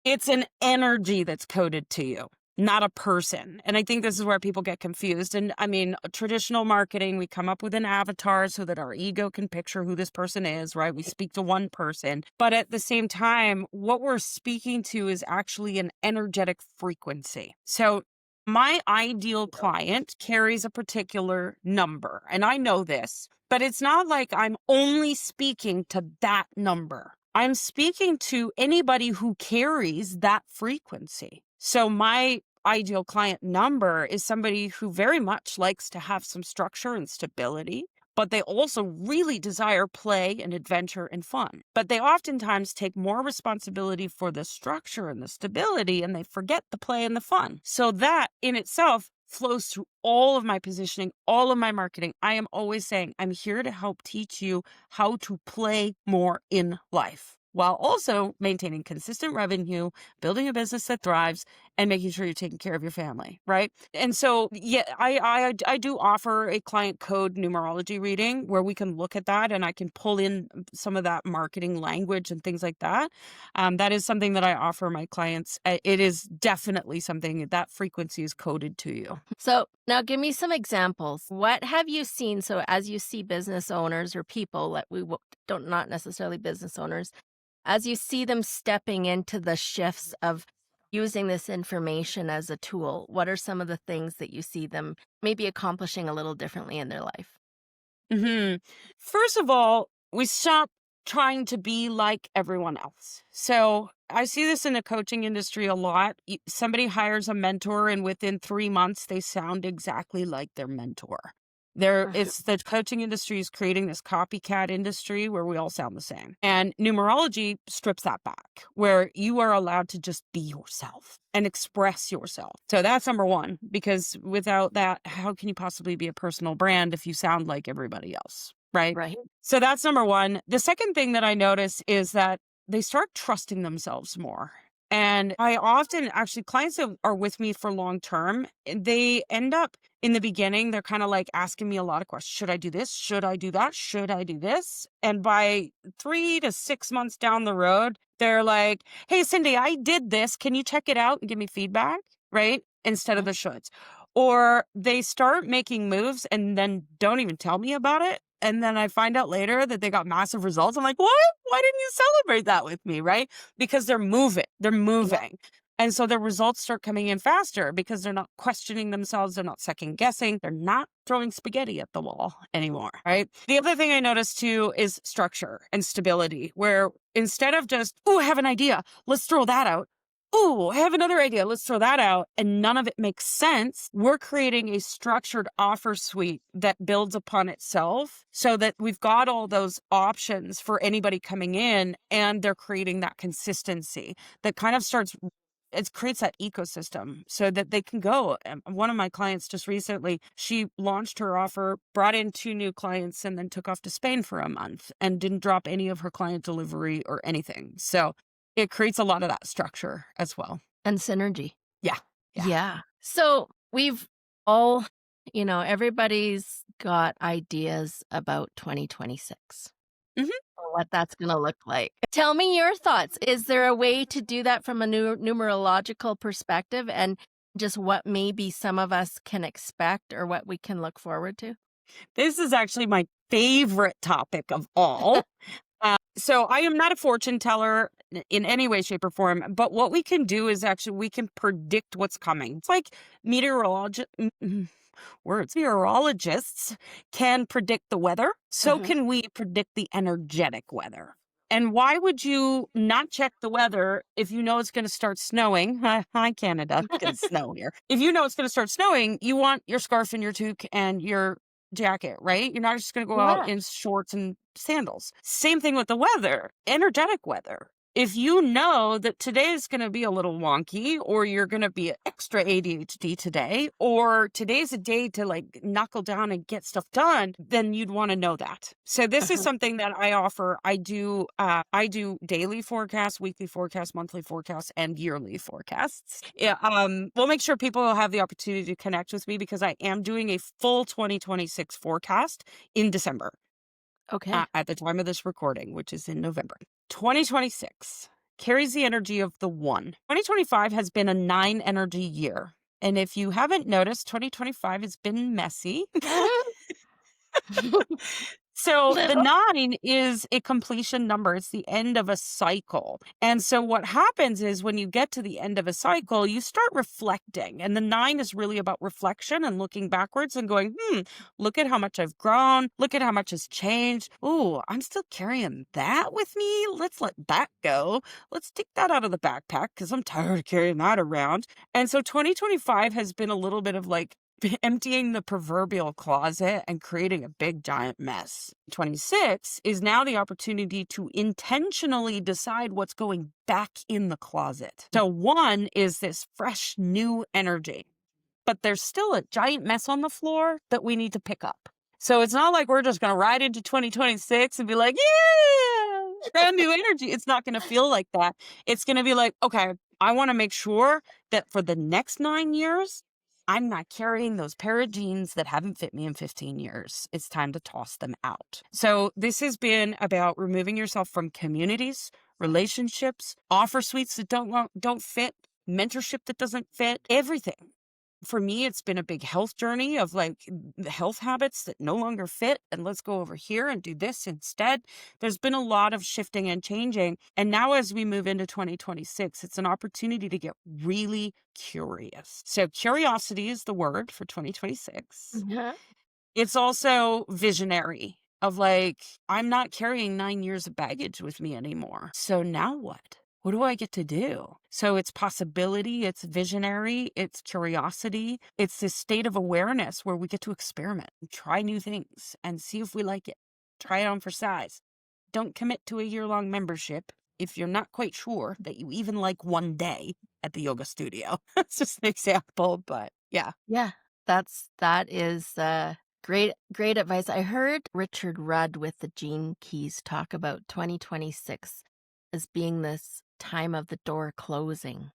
It's an energy that's coded to you, not a person. And I think this is where people get confused. And I mean, traditional marketing, we come up with an avatar so that our ego can picture who this person is, right? We speak to one person. But at the same time, what we're speaking to is actually an energetic frequency. So my ideal client carries a particular number, and I know this, but it's not like I'm only speaking to that number. I'm speaking to anybody who carries that frequency. So my ideal client number is somebody who very much likes to have some structure and stability, but they also really desire play and adventure and fun. But they oftentimes take more responsibility for the structure and the stability, and they forget the play and the fun. So that in itself flows through all of my positioning, all of my marketing. I am always saying, I'm here to help teach you how to play more in life, while also maintaining consistent revenue, building a business that thrives, and making sure you're taking care of your family, right? And so, yeah, I do offer a client code numerology reading where we can look at that, and I can pull in some of that marketing language and things like that. That is something that I offer my clients. It is definitely something that frequency is coded to you. So now give me some examples. What have you seen? So as you see business owners or people that don't, not necessarily business owners, as you see them stepping into the shifts of using this information as a tool, what are some of the things that you see them maybe accomplishing a little differently in their life? hmm First of all, we stop trying to be like everyone else. So I see this in the coaching industry a lot. Somebody hires a mentor, and within 3 months, they sound exactly like their mentor. Mhm. It's the coaching industry is creating this copycat industry where we all sound the same. And numerology strips that back, where you are allowed to just be yourself and express yourself. So that's number one, because without that, how can you possibly be a personal brand if you sound like everybody else? Right. Right. So that's number one. The second thing that I notice is that they start trusting themselves more. And I often actually, clients that are with me for long term, they end up in the beginning, they're kind of like asking me a lot of questions. Should I do this? Should I do that? Should I do this? And by 3 to 6 months down the road, they're like, hey, Cindy, I did this. Can you check it out and give me feedback? Right? Instead of Mhm. the shoulds. Or they start making moves and then don't even tell me about it. And then I find out later that they got massive results. I'm like, what? Why didn't you celebrate that with me? Right? Because they're moving. They're Yeah. moving. And so the results start coming in faster because they're not questioning themselves. They're not second guessing. They're not throwing spaghetti at the wall anymore. Right. The other thing I noticed too is structure and stability, where instead of just, oh, I have an idea, let's throw that out. Oh, I have another idea. Let's throw that out. And none of it makes sense. We're creating a structured offer suite that builds upon itself so that we've got all those options for anybody coming in, and they're creating that consistency that kind of starts. It creates that ecosystem so that they can go. One of my clients just recently, she launched her offer, brought in 2 new clients, and then took off to Spain for a month and didn't drop any of her client delivery or anything. So it creates a lot of that structure as well. And synergy. Yeah. Yeah. Yeah. So we've all, everybody's got ideas about 2026 Mhm. or what that's going to look like. Tell me your thoughts. Is there a way to do that from a numerological perspective, and just what maybe some of us can expect or what we can look forward to? This is actually my favorite topic of all. So I am not a fortune teller in any way, shape, or form, but what we can do is actually we can predict what's coming. It's like meteorologists. Words. Meteorologists can predict the weather. So Mhm. can we predict the energetic weather. And why would you not check the weather if you know it's going to start snowing? Hi, Canada. It's going to snow here. If you know it's going to start snowing, you want your scarf and your toque and your jacket, right? You're not just going to go out Yeah. in shorts and sandals. Same thing with the weather, energetic weather. If you know that today is going to be a little wonky, or you're going to be extra ADHD today, or today's a day to like knuckle down and get stuff done, then you'd want to know that. So this is Uh-huh. something that I offer. I do daily forecasts, weekly forecasts, monthly forecasts, and yearly forecasts. Yeah, we'll make sure people will have the opportunity to connect with me because I am doing a full 2026 forecast in December Okay. at the time of this recording, which is in November. 2026 carries the energy of the 1. 2025 has been a 9 energy year. And if you haven't noticed, 2025 has been messy. So the Little. 9 is a completion number. It's the end of a cycle. And so what happens is when you get to the end of a cycle, you start reflecting. And the 9 is really about reflection and looking backwards and going, look at how much I've grown. Look at how much has changed. Ooh, I'm still carrying that with me. Let's let that go. Let's take that out of the backpack because I'm tired of carrying that around. And so 2025 has been a little bit of like, emptying the proverbial closet and creating a big giant mess. 26 is now the opportunity to intentionally decide what's going back in the closet. So 1 is this fresh new energy, but there's still a giant mess on the floor that we need to pick up. So it's not like we're just going to ride into 2026 and be like, yeah, brand new energy. It's not going to feel like that. It's going to be like, okay, I want to make sure that for the next 9 years, I'm not carrying those pair of jeans that haven't fit me in 15 years. It's time to toss them out. So this has been about removing yourself from communities, relationships, offer suites that don't fit, mentorship that doesn't fit, everything. For me, it's been a big health journey of like the health habits that no longer fit. And let's go over here and do this instead. There's been a lot of shifting and changing. And now as we move into 2026, it's an opportunity to get really curious. So curiosity is the word for 2026. Uh-huh. It's also visionary of like, I'm not carrying 9 years of baggage with me anymore. So now what? What do I get to do? So it's possibility, it's visionary, it's curiosity. It's this state of awareness where we get to experiment, try new things and see if we like it. Try it on for size. Don't commit to a year-long membership if you're not quite sure that you even like one day at the yoga studio. That's just an example, but yeah. Yeah, that is great advice. I heard Richard Rudd with the Gene Keys talk about 2026 as being this time of the door closing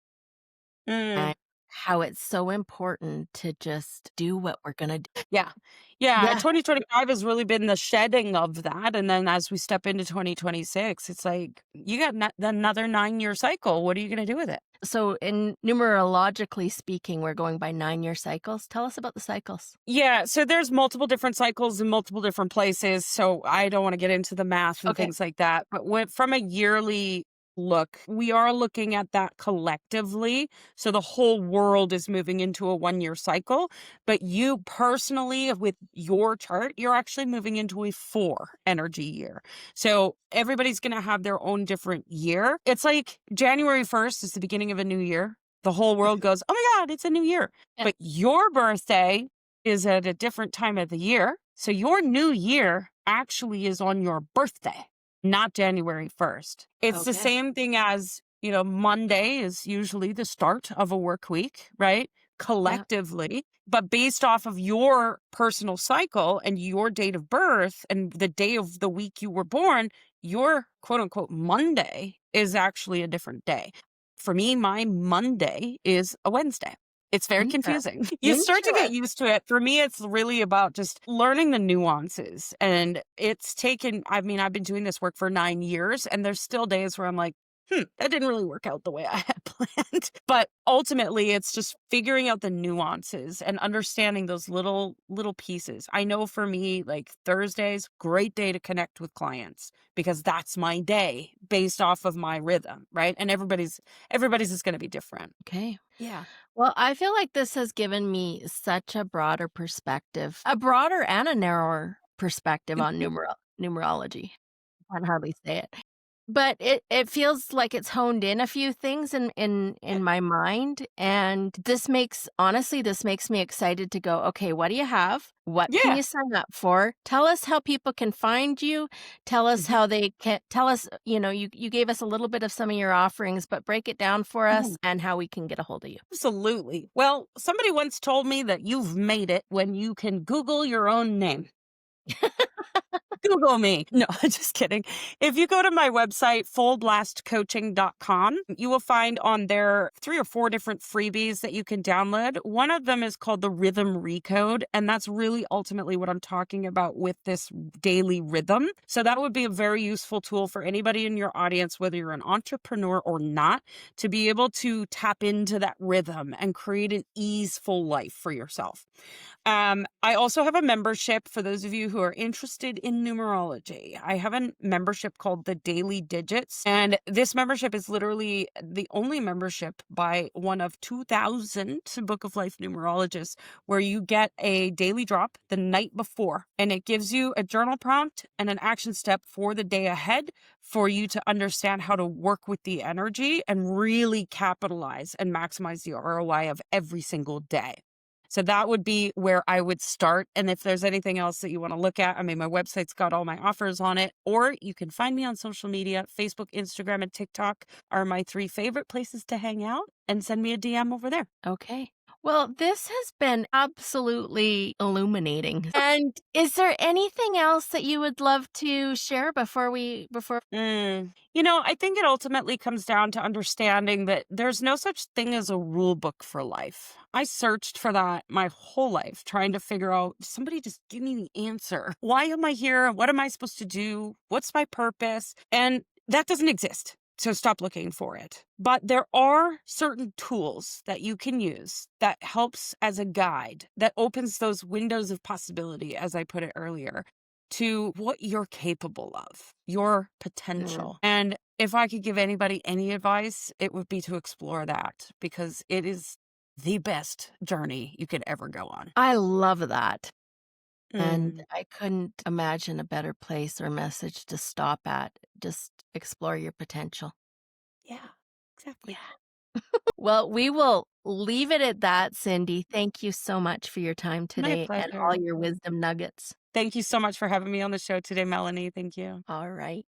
Mm. and how it's so important to just do what we're gonna do. Yeah. Yeah. Yeah. 2025 has really been the shedding of that. And then as we step into 2026, it's like, you got another 9-year cycle. What are you going to do with it? So in numerologically speaking, we're going by 9-year cycles. Tell us about the cycles. Yeah. So there's multiple different cycles in multiple different places. So I don't want to get into the math and Okay. things like that. But from a yearly look, we are looking at that collectively. So the whole world is moving into a 1-year cycle. But you personally, with your chart, you're actually moving into a 4 energy year. So everybody's going to have their own different year. It's like January 1st is the beginning of a new year. The whole world goes, oh my God, it's a new year. Yeah. But your birthday is at a different time of the year. So your new year actually is on your birthday, not January 1st. It's the Okay. same thing as, Monday is usually the start of a work week, right? Collectively, but based off of your personal cycle and your date of birth and the day of the week you were born, your quote unquote Monday is actually a different day. For me, my Monday is a Wednesday. It's very confusing. You start to get used to it. For me, it's really about just learning the nuances. And it's taken, I've been doing this work for 9 years, and there's still days where I'm like, that didn't really work out the way I had planned. But ultimately, it's just figuring out the nuances and understanding those little pieces. I know for me, like Thursdays, great day to connect with clients because that's my day based off of my rhythm, right? And everybody's is going to be different. Okay. Yeah. Well, I feel like this has given me such a broader perspective, a broader and a narrower perspective on numerology. I can hardly say it. But it feels like it's honed in a few things in my mind, and this makes me excited to go, okay, what do you have? What can Yeah. you sign up for? Tell us how people can find you. Tell us how they can tell us, you gave us a little bit of some of your offerings, but break it down for us and how we can get a hold of you. Absolutely. Well, somebody once told me that you've made it when you can Google your own name. Google me. No, just kidding. If you go to my website, fullblastcoaching.com, you will find on there 3 or 4 different freebies that you can download. One of them is called the Rhythm Recode, and that's really ultimately what I'm talking about with this daily rhythm. So that would be a very useful tool for anybody in your audience, whether you're an entrepreneur or not, to be able to tap into that rhythm and create an easeful life for yourself. I also have a membership for those of you who are interested in numerology. I have a membership called the Daily Digits, and this membership is literally the only membership by one of 2,000 Book of Life numerologists where you get a daily drop the night before, and it gives you a journal prompt and an action step for the day ahead for you to understand how to work with the energy and really capitalize and maximize the ROI of every single day. So that would be where I would start. And if there's anything else that you want to look at, I mean, my website's got all my offers on it, or you can find me on social media. Facebook, Instagram, and TikTok are my 3 favorite places to hang out, and send me a DM over there. Okay. Well, this has been absolutely illuminating. And is there anything else that you would love to share before? I think it ultimately comes down to understanding that there's no such thing as a rule book for life. I searched for that my whole life, trying to figure out, somebody just give me the answer. Why am I here? What am I supposed to do? What's my purpose? And that doesn't exist. So stop looking for it. But there are certain tools that you can use that helps as a guide, that opens those windows of possibility, as I put it earlier, to what you're capable of, your potential. And if I could give anybody any advice, it would be to explore that, because it is the best journey you could ever go on. I love that. And Mm, I couldn't imagine a better place or message to stop at. Just explore your potential. yeah, exactly. Well, we will leave it at that, Cindy. Thank you so much for your time My today and all pleasure. your wisdom nuggets. Thank you so much for having me on the show today, Melanie. Thank you. All right.